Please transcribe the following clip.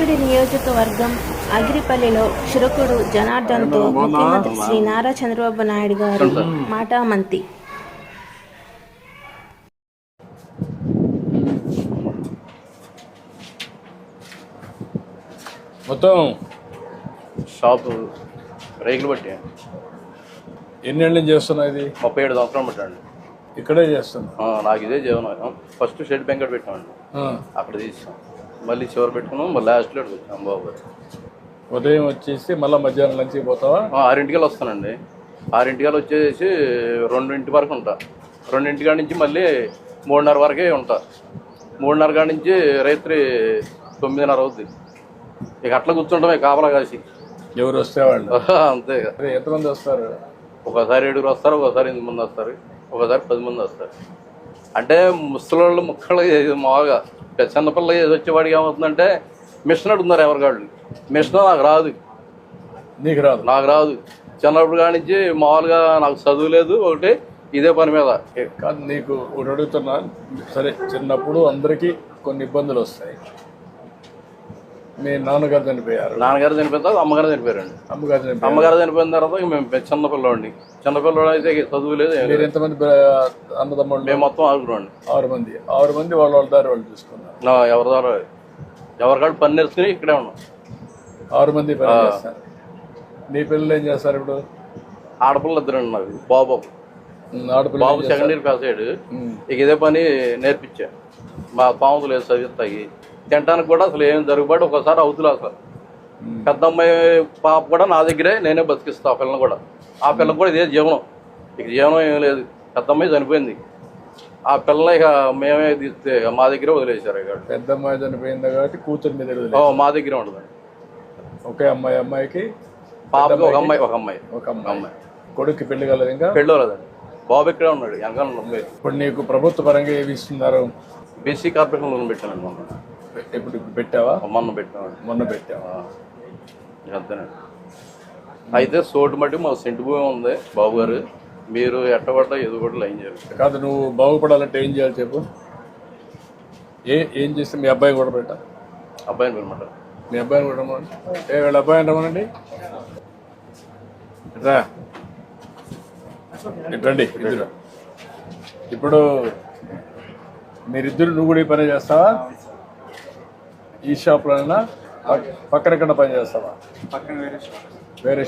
నూజివీడు నియోజకవర్గం అగిరిపల్లిలో క్షురకుడు జనార్దన్తో ముఖ్యమంత్రి శ్రీ నారా చంద్రబాబు నాయుడు గారు మాటామంతి. మొత్తం షాపు రేకులు బట్టి ఎన్నేళ్ళు చేస్తున్నా ఇది? 37 సంవత్సరాలు పెట్టండి. ఇక్కడే చేస్తున్నా. నాకు ఇదే జీవనం. ఫస్ట్ షెడ్ బెంకట్ పెట్టామండి, అక్కడ తీసాం. మళ్ళీ చివరి పెట్టుకున్నాం, మళ్ళీ లాస్ట్లో వచ్చాం బాబు. ఉదయం వచ్చేసి మళ్ళీ మధ్యాహ్నం లంచ్కి పోతావా? 6 వస్తానండి. 6 వచ్చేసి 2 వరకు ఉంటా. 2 నుంచి మళ్ళీ 3:30 వరకే ఉంటా. 3:30 నుంచి రాత్రి 9:30 అవుద్ది. ఇక అట్లా కూర్చుంటామే కాపలా కాసి. ఎవరు వస్తే వాళ్ళు అంతే. ఎంతమంది వస్తారు? ఒకసారి 7 వస్తారు, ఒకసారి 8 మంది వస్తారు, ఒకసారి 10 మంది వస్తారు. అంటే ముసలోళ్ళు ముక్కలు మామూలుగా చిన్నపిల్ల వచ్చేవాడికి ఏమవుతుందంటే మిషన్ అడుగుతున్నారు ఎవరికాళ్ళు. మిషన్ నాకు రాదు. నీకు రాదు? నాకు రాదు. చిన్నప్పుడు కాడి నుంచి మామూలుగా నాకు చదువు లేదు, ఒకటి ఇదే పని మీద. కాదు, నీకు ఒకటి అడుగుతున్నా. సరే, చిన్నప్పుడు అందరికీ కొన్ని ఇబ్బందులు వస్తాయి. మీ నాన్నగారు చనిపోయారు. నాన్నగారు చనిపోయిన తర్వాత అమ్మగారు చనిపోయారండి. అమ్మగారు చనిపోయిన తర్వాత మేము చిన్నపిల్లవాడిని. చిన్నపిల్లవాడు అయితే చదువు లేదు. మీరు ఎంతమంది అన్నదమ్ముళ్ళు? మేము మొత్తం 6 అండి. 6 మంది వాళ్ళ దారి వాళ్ళు చూసుకున్నారు. ఎవరి ద్వారా ఎవరికాడు పని నేర్చుకుని ఇక్కడే ఉన్నాం. 6 మంది పని చేస్తారు. నీ పిల్లలు ఏం చేస్తారు ఇప్పుడు? ఆడపిల్ల 2 నాకు. బాబు సెకండ్ ఇయర్ పాస్ అయ్యాడు. ఇక ఇదే పని నేర్పించా. మా పాముతులు లేదు చదివిస్తాయి. తినడానికి కూడా అసలు ఏం జరుగుబాటు ఒకసారి అవుతులే. అసలు పెద్ద అమ్మాయి పాప కూడా నా దగ్గరే నేనే బతికిస్తా. ఆ పిల్లని కూడా, ఆ పిల్లకి కూడా ఇదే జీవనం. ఇక జీవనం ఏం లేదు. పెద్ద అమ్మాయి చనిపోయింది. ఆ పిల్లని ఇక మేమే తీస్తే మా దగ్గరే వదిలేశారు. ఇక పెద్ద అమ్మాయి చనిపోయింది కాబట్టి కూతురు మీద మా దగ్గరే ఉండదండి. ఒకే అమ్మాయికి పాపకి ఒక అమ్మాయి. కొడుక్కి పెళ్లి కలదు? ఇంకా పెళ్ళి కలదండి. బాబు ఇక్కడే ఉన్నాడు వెనకాల. ఇప్పుడు నీకు ప్రభుత్వ పరంగా ఏమి ఇస్తున్నారు? బీసీ కార్పొరేషన్ లోన్ పెట్టానండి మొన్న. ఇప్పుడు పెట్టావా? మొన్న పెట్టామండి. మొన్న పెట్టావా? అంతేనండి. అయితే సోటు మట్టి మా సెంటు భూమి ఉంది బాబు గారు. మీరు ఎట్టబడ్డా ఏదో కూడా లైన్ చేయాలి. కాదు, నువ్వు బాగుపడాలంటే ఏం చేయాలి చెప్పు? ఏం చేస్తే మీ అబ్బాయి కూడా పెట్టా? అబ్బాయిని అనమాట. మీ అబ్బాయిని కూడా రమ్మనండి. వీళ్ళ అబ్బాయిని రమ్మనండి. రా, రండి ఇద్దరు. ఇప్పుడు మీరిద్దరు నువ్వు కూడా ఈ పని చేస్తావా? ఈ షాప్లోనైనా పక్కన పని చేస్తావా? వేరే